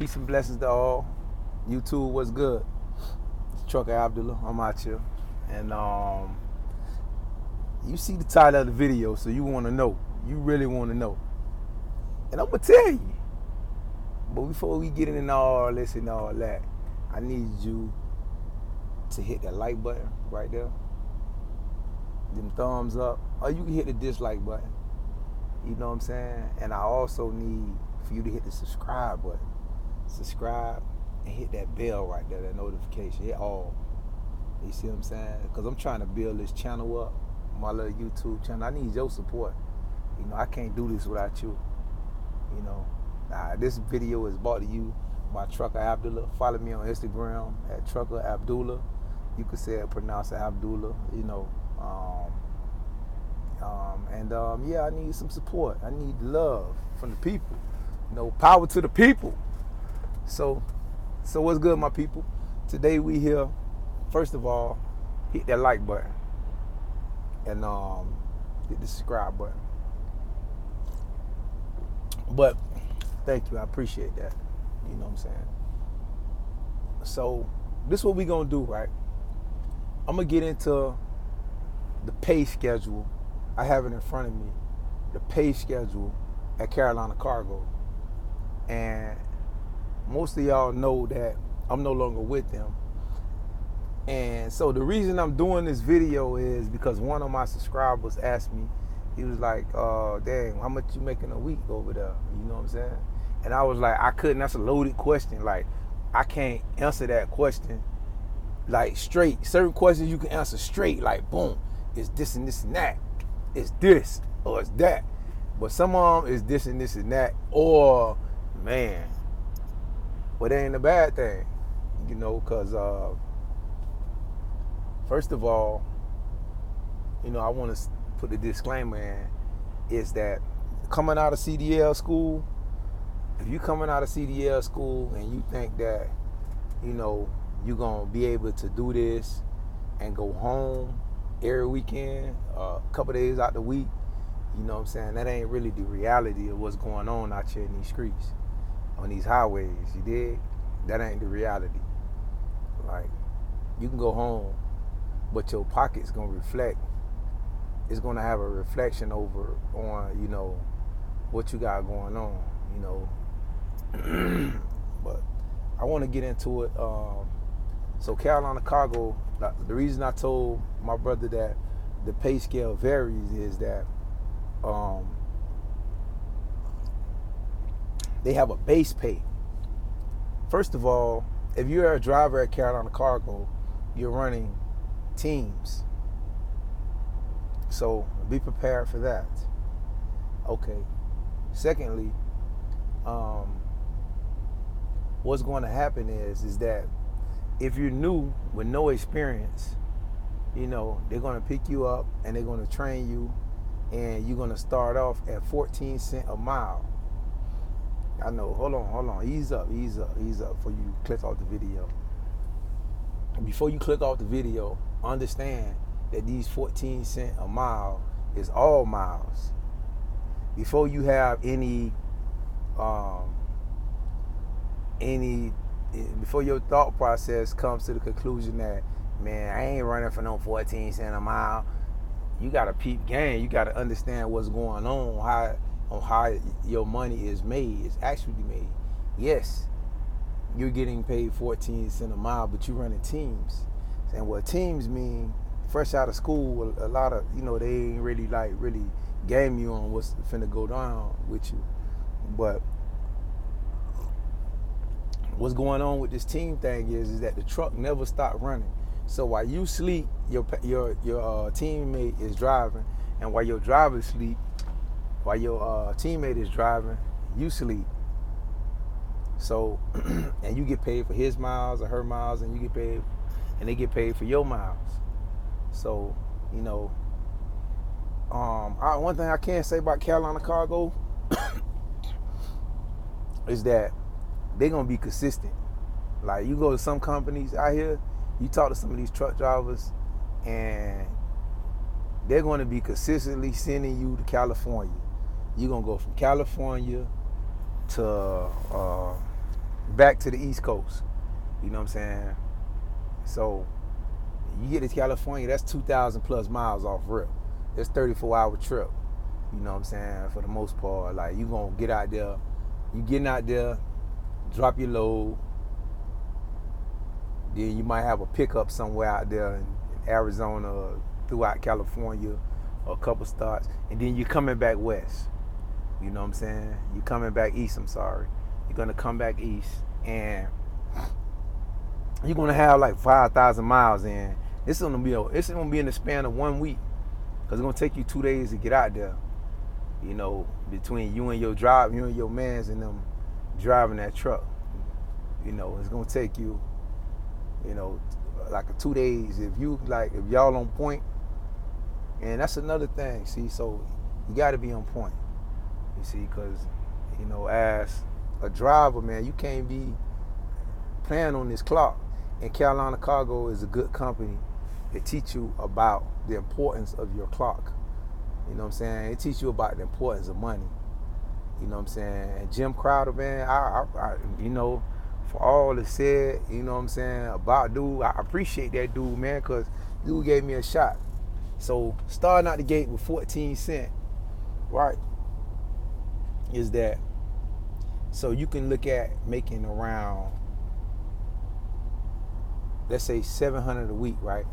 Peace and blessings to all. YouTube, what's good? It's Trucker Abdullah. I'm out here. And you see the title of the video, so you want to know. You really want to know. And I'm going to tell you. But before we get into all this and all that, I need you to hit that like button right there. Them thumbs up. Or you can hit the dislike button. You know what I'm saying? And I also need for you to hit the subscribe button. Subscribe and hit that bell right there, that notification. Hit all. You see what I'm saying? Because I'm trying to build this channel up, my little YouTube channel. I need your support. You know, I can't do this without you. You know, this video is brought to you by Trucker Abdullah. Follow me on Instagram at Trucker Abdullah. You could say it, pronounce it Abdullah. You know, yeah, I need some support. I need love from the people. You know, power to the people. So what's good, my people? Today we here. First of all, hit that like button and hit the subscribe button. But thank you, I appreciate that. You know what I'm saying? So this is what we gonna do, right? I'm gonna get into the pay schedule. I have it in front of me. The pay schedule at Carolina Cargo. And most of y'all know that I'm no longer with them. And so the reason I'm doing this video is because one of my subscribers asked me, he was like, dang, how much you making a week over there? You know what I'm saying? And I was like, I couldn't. That's a loaded question. Like, I can't answer that question like straight. Certain questions you can answer straight, like boom, it's this and this and that. It's this or it's that. But some of them is this and this and that. Or, man, well, it ain't a bad thing, you know, because first of all, you know, I want to put the disclaimer in, is that coming out of CDL school, if you coming out of CDL school and you think that, you know, you're going to be able to do this and go home every weekend, a couple days out the week, you know what I'm saying? That ain't really the reality of what's going on out here in these streets, on these highways, you dig? That ain't the reality. Like, you can go home, but your pocket's gonna reflect. It's gonna have a reflection over on, you know, what you got going on, you know. But I want to get into it. So Carolina Cargo, the reason I told my brother that the pay scale varies is that they have a base pay. First of all, if you're a driver at Carolina Cargo, you're running teams. So be prepared for that. Okay. Secondly, what's going to happen is that if you're new with no experience, you know, they're going to pick you up and they're going to train you, and you're going to start off at 14 cents a mile. I know, hold on, ease up before you click off the video. Before you click off the video, understand that these 14 cents a mile is all miles. Before you have before your thought process comes to the conclusion that, man, I ain't running for no 14 cents a mile, you gotta peep game. You gotta understand what's going on how your money is made. It's actually made. Yes, you're getting paid 14 cents a mile, but you're running teams. And what teams mean, fresh out of school, a lot of, you know, they ain't really game you on what's finna go down with you. But what's going on with this team thing is that the truck never stopped running. So while you sleep, your teammate is driving, and while your driver sleep, while your teammate is driving, you sleep. So, and you get paid for his miles or her miles, and they get paid for your miles. So, you know, one thing I can say about Carolina Cargo is that they're gonna be consistent. Like, you go to some companies out here, you talk to some of these truck drivers, and they're gonna be consistently sending you to California. You're gonna go from California to back to the East Coast. You know what I'm saying? So you get to California, that's 2,000 plus miles off rip. It's 34-hour trip. You know what I'm saying? For the most part, like you gonna get out there, you getting out there, drop your load. Then you might have a pickup somewhere out there in Arizona or throughout California, or a couple stops, and then you're coming back west. You know what I'm saying? You're coming back east, I'm sorry. You're gonna come back east, and you're gonna have like 5,000 miles in. It's gonna be in the span of 1 week, because it's gonna take you 2 days to get out there. You know, between you and your mans and them driving that truck. You know, it's gonna take you, you know, like 2 days if y'all on point. And that's another thing, see, so you gotta be on point. You see, because, you know, as a driver, man, you can't be playing on this clock. And Carolina Cargo is a good company that teach you about the importance of your clock. You know what I'm saying? It teach you about the importance of money. You know what I'm saying? And Jim Crowder, man, I you know, for all that's said, you know what I'm saying, about dude, I appreciate that dude, man, because dude gave me a shot. So starting out the gate with 14 cents, right, is that, so you can look at making around, let's say 700 a week, right?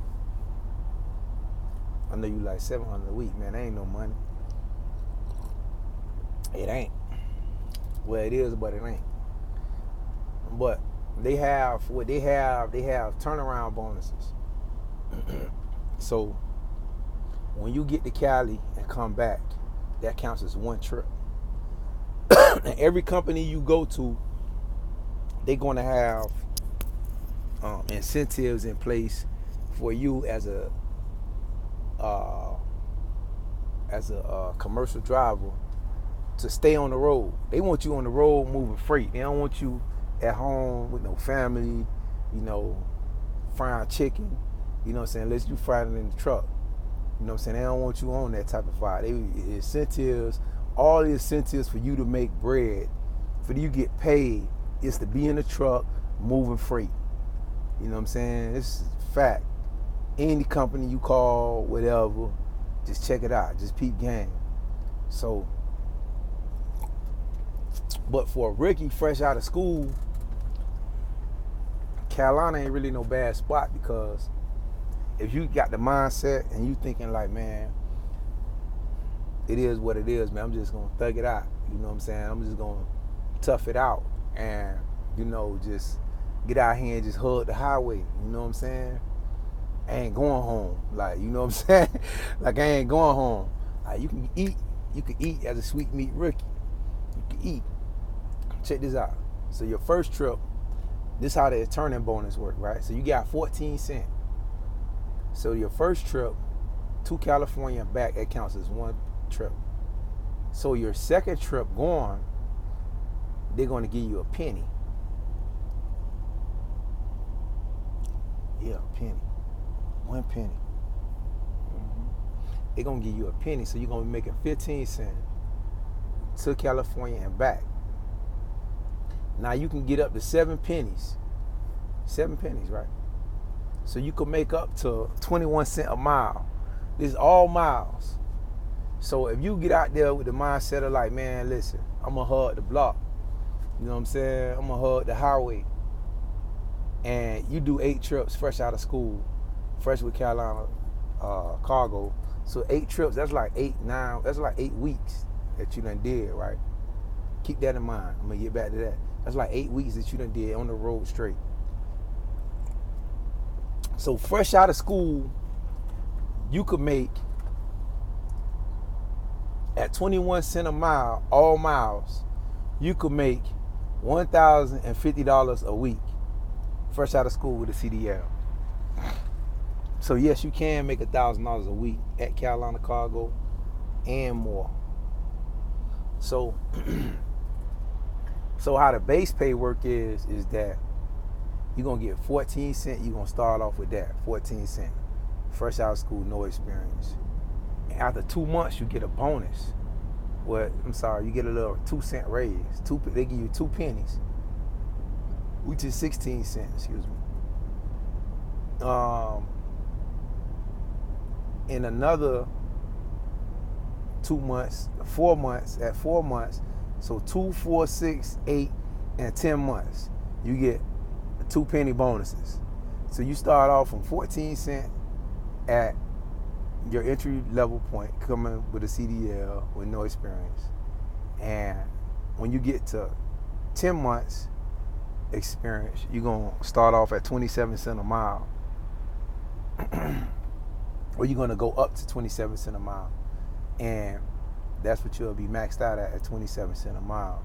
I know you like 700 a week, man. That ain't no money. It ain't. Well, it is, but it ain't. But they have turnaround bonuses. So when you get to Cali and come back, that counts as one trip. And every company you go to, they're going to have incentives in place for you as a commercial driver to stay on the road. They want you on the road moving freight. They don't want you at home with no family, you know, frying chicken, you know what I'm saying, unless you frying it in the truck. You know what I'm saying? They don't want you on that type of vibe. They incentives, all the incentives for you to make bread, for you to get paid, is to be in the truck moving freight. You know what I'm saying? It's a fact. Any company you call, whatever, just check it out. Just peep game. So, but for a rookie fresh out of school, Carolina ain't really no bad spot, because if you got the mindset and you thinking like, man, it is what it is, man, I'm just gonna thug it out. You know what I'm saying? I'm just gonna tough it out and, you know, just get out here and just hug the highway. You know what I'm saying? I ain't going home. Like, you know what I'm saying? Like, I ain't going home. Like, you can eat as a sweet meat rookie. You can eat. Check this out. So your first trip, this is how the turning bonus work, right? So you got 14 cents. So your first trip to California and back, that counts as one trip. So your second trip going, they're going to give you a penny. Yeah, a penny. 1 penny. They're going to give you a penny, so you're going to be making 15 cents to California and back. Now you can get up to 7 pennies. 7 pennies, right? So you could make up to 21 cents a mile. This is all miles. So if you get out there with the mindset of like, man, listen, I'm going to hug the block. You know what I'm saying? I'm going to hug the highway. And you do 8 trips fresh out of school, fresh with Carolina Cargo. So 8 trips, that's like 8 weeks that you done did, right? Keep that in mind. I'm going to get back to that. That's like 8 weeks that you done did on the road straight. So fresh out of school, you could make, at 21 cents a mile, all miles, you could make $1,050 a week fresh out of school with a CDL. So yes, you can make $1,000 a week at Carolina Cargo and more. So how the base pay work is that you're going to get 14 cents. You're going to start off with that, 14 cents. Fresh out of school, no experience. And after 2 months, you get a bonus. You get a little 2 cent raise. They give you 2 pennies. which is 16 cents, excuse me. In another 2 months, 4 months, at 4 months, so 2, 4, 6, 8, and 10 months, you get 2 penny bonuses. So you start off from 14 cents at your entry level point, coming with a CDL with no experience. And when you get to 10 months experience, you're going to start off at 27 cents a mile. Or you're going to go up to 27 cents a mile. And that's what you'll be maxed out at 27 cents a mile.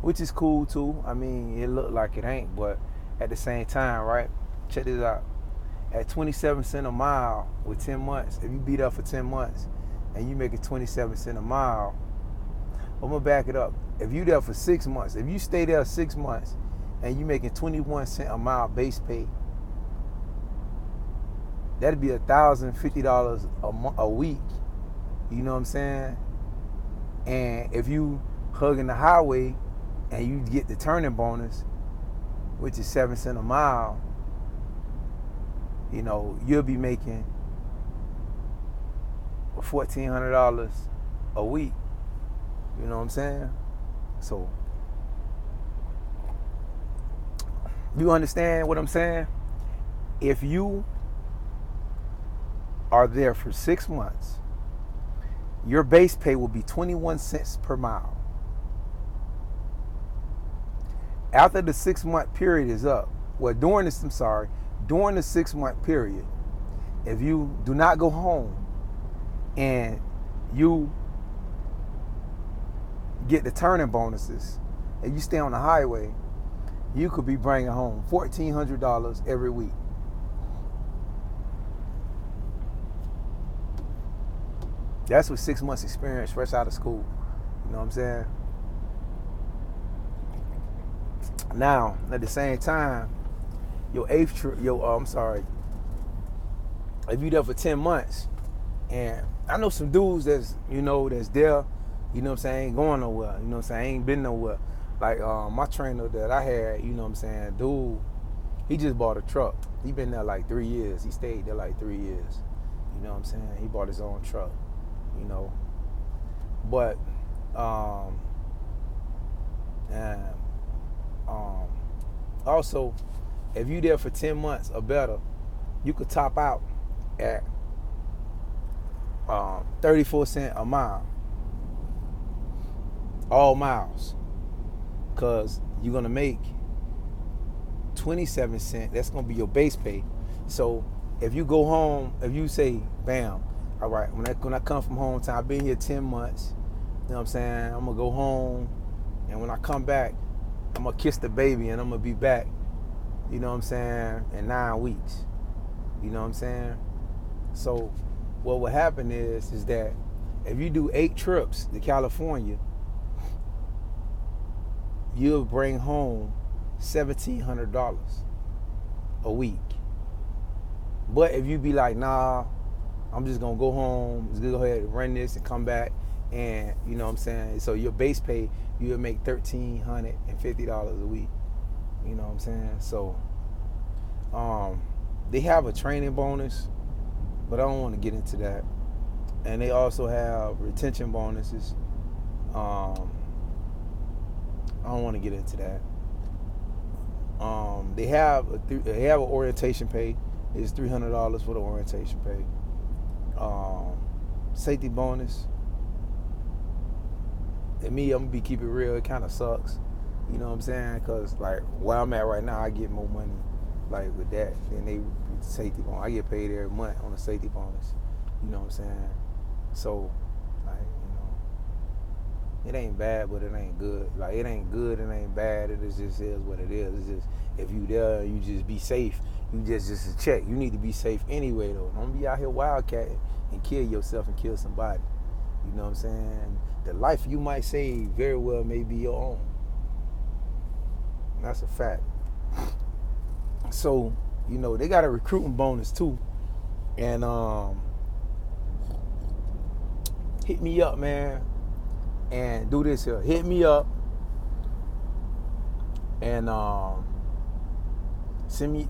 Which is cool too. I mean, it look like it ain't, but at the same time, right? Check this out. At 27 cents a mile with 10 months, if you beat up for 10 months and you make it 27 cents a mile, I'm gonna back it up. If you there for 6 months, if you stay there 6 months and you making 21 cents a mile base pay, that'd be $1,050 a week. You know what I'm saying? And if you hugging the highway and you get the turning bonus, which is 7 cents a mile, you know, you'll be making $1,400 a week. You know what I'm saying? So, you understand what I'm saying? If you are there for 6 months, your base pay will be 21 cents per mile. After the 6 month period is up, during the 6 month period, if you do not go home and you get the turning bonuses and you stay on the highway, you could be bringing home $1,400 every week. That's with 6 months experience fresh out of school. You know what I'm saying? Now, at the same time, if you there for 10 months, and I know some dudes that's there, you know what I'm saying, ain't going nowhere, you know what I'm saying, ain't been nowhere. Like my trainer that I had, you know what I'm saying, dude, he just bought a truck. He been there like 3 years. He stayed there like 3 years. You know what I'm saying? He bought his own truck, you know. But also, if you there for 10 months or better, you could top out at 34 cents a mile. All miles. Because you're going to make 27 cents. That's going to be your base pay. So if you go home, if you say, bam, all right, when I come from home time, I've been here 10 months, you know what I'm saying, I'm going to go home, and when I come back, I'm going to kiss the baby, and I'm going to be back, you know what I'm saying, in 9 weeks. You know what I'm saying? So what will happen is that if you do 8 trips to California, you'll bring home $1,700 a week. But if you be like, nah, I'm just gonna go home, just go ahead and run this and come back, and you know what I'm saying, so your base pay, you'll make $1,350 a week. You know what I'm saying? So they have a training bonus, but I don't want to get into that. And they also have retention bonuses. I don't want to get into that. They have an orientation pay. It's $300 for the orientation pay. Safety bonus. And me, I'm gonna keep it real. It kind of sucks. You know what I'm saying? Cause like where I'm at right now, I get more money like with that than they safety bonus. I get paid every month on a safety bonus. You know what I'm saying? So like, it ain't bad, but it ain't good. Like, it ain't good, it ain't bad. It just is what it is. It's just, if you there, you just be safe. You just check. You need to be safe anyway, though. Don't be out here wildcatting and kill yourself and kill somebody. You know what I'm saying? The life you might save very well may be your own. That's a fact. So, they got a recruiting bonus, too. And hit me up, man. And do this here. Hit me up and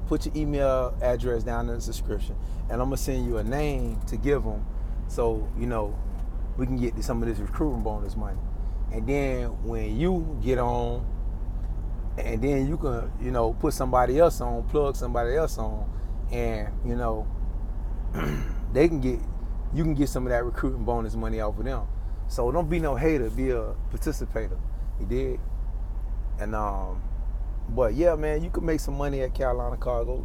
put your email address down in the description, and I'm gonna send you a name to give them, so we can get some of this recruiting bonus money. And then when you get on, and then you can put somebody else on, plug somebody else on, and you can get some of that recruiting bonus money off of them. So don't be no hater, be a participator. You dig? And but yeah, man, you can make some money at Carolina Cargo.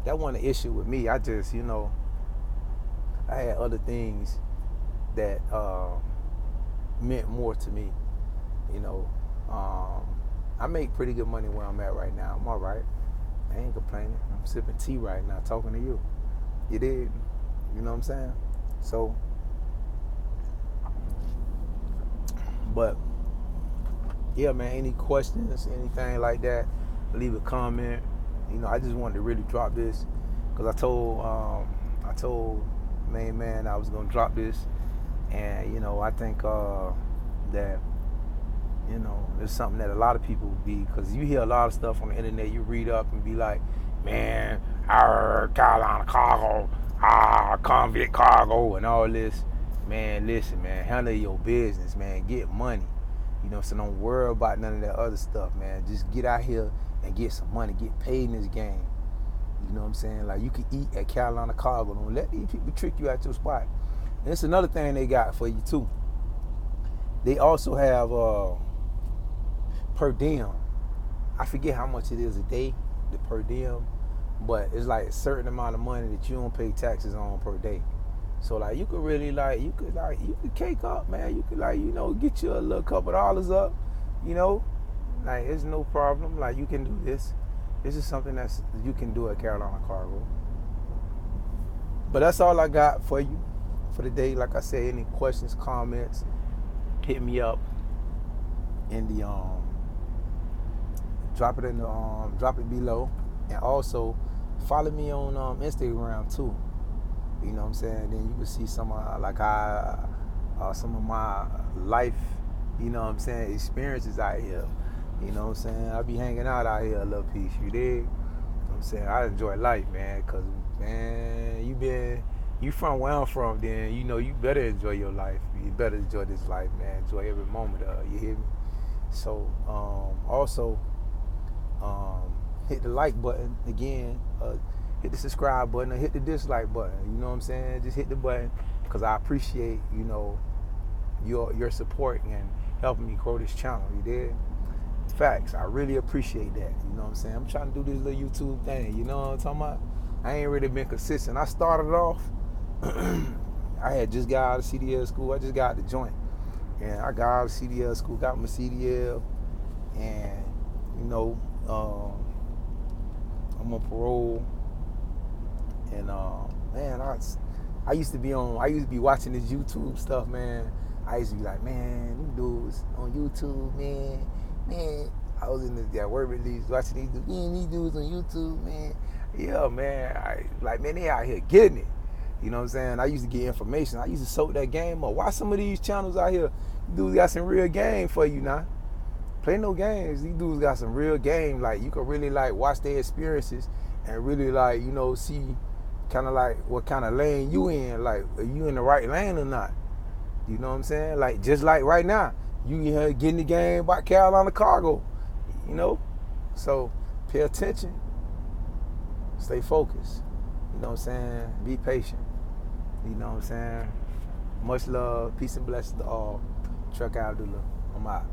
That wasn't an issue with me. I just I had other things that meant more to me. I make pretty good money where I'm at right now. I'm all right. I ain't complaining. I'm sipping tea right now, talking to you. You did. You know what I'm saying? So, but yeah, man, any questions, anything like that, leave a comment. I just wanted to really drop this because I told main man I was gonna drop this, and I think that it's something that a lot of people because you hear a lot of stuff on the internet, you read up and be like, man, Carolina Cargo, convict cargo and all this. Man, listen, man, handle your business, man, get money. So don't worry about none of that other stuff, man. Just get out here and get some money, get paid in this game. You know what I'm saying? Like, you can eat at Carolina Cargo. Don't let these people trick you out your spot. And it's another thing they got for you too. They also have per diem. I forget how much it is a day, the per diem, but it's like a certain amount of money that you don't pay taxes on per day. So like you could really you could cake up, man. You could get you a little couple dollars up, like it's no problem. Like you can do this. This is something that you can do at Carolina Cargo. But that's all I got for you for the day. Like I said, any questions, comments, hit me up in the drop it below, and also follow me on Instagram too. You know what I'm saying? Then you can see some some of my life, experiences out here. You know what I'm saying? I be hanging out here a little piece. You dig? You know what I'm saying? I enjoy life, man, because man, you from where I'm from, then you better enjoy your life. You better enjoy this life, man. Enjoy every moment of it. You hear me? So also hit the like button again, hit the subscribe button, or hit the dislike button. You know what I'm saying? Just hit the button because I appreciate your support and helping me grow this channel. You did? Facts. I really appreciate that. You know what I'm saying? I'm trying to do this little YouTube thing. You know what I'm talking about? I ain't really been consistent. I started off. I had just got out of CDL school. I just got the joint, and I got out of CDL school, got my CDL, and I'm on parole. And man, I used to be watching this YouTube stuff, man. I used to be like, man, them dudes on YouTube, man. I was in that work release watching these dudes. Man, these dudes on YouTube, man. Yeah, man. They out here getting it. You know what I'm saying? I used to get information. I used to soak that game up. Watch some of these channels out here. These dudes got some real game for you now. Play no games. These dudes got some real game. Like, you can really watch their experiences and really see kind of what kind of lane you in. Like, are you in the right lane or not? You know what I'm saying? Like, just like right now, you here getting the game by Carolina Cargo. So pay attention. Stay focused. You know what I'm saying? Be patient. You know what I'm saying? Much love, peace and blessings to all. Truck Abdullah. I'm out.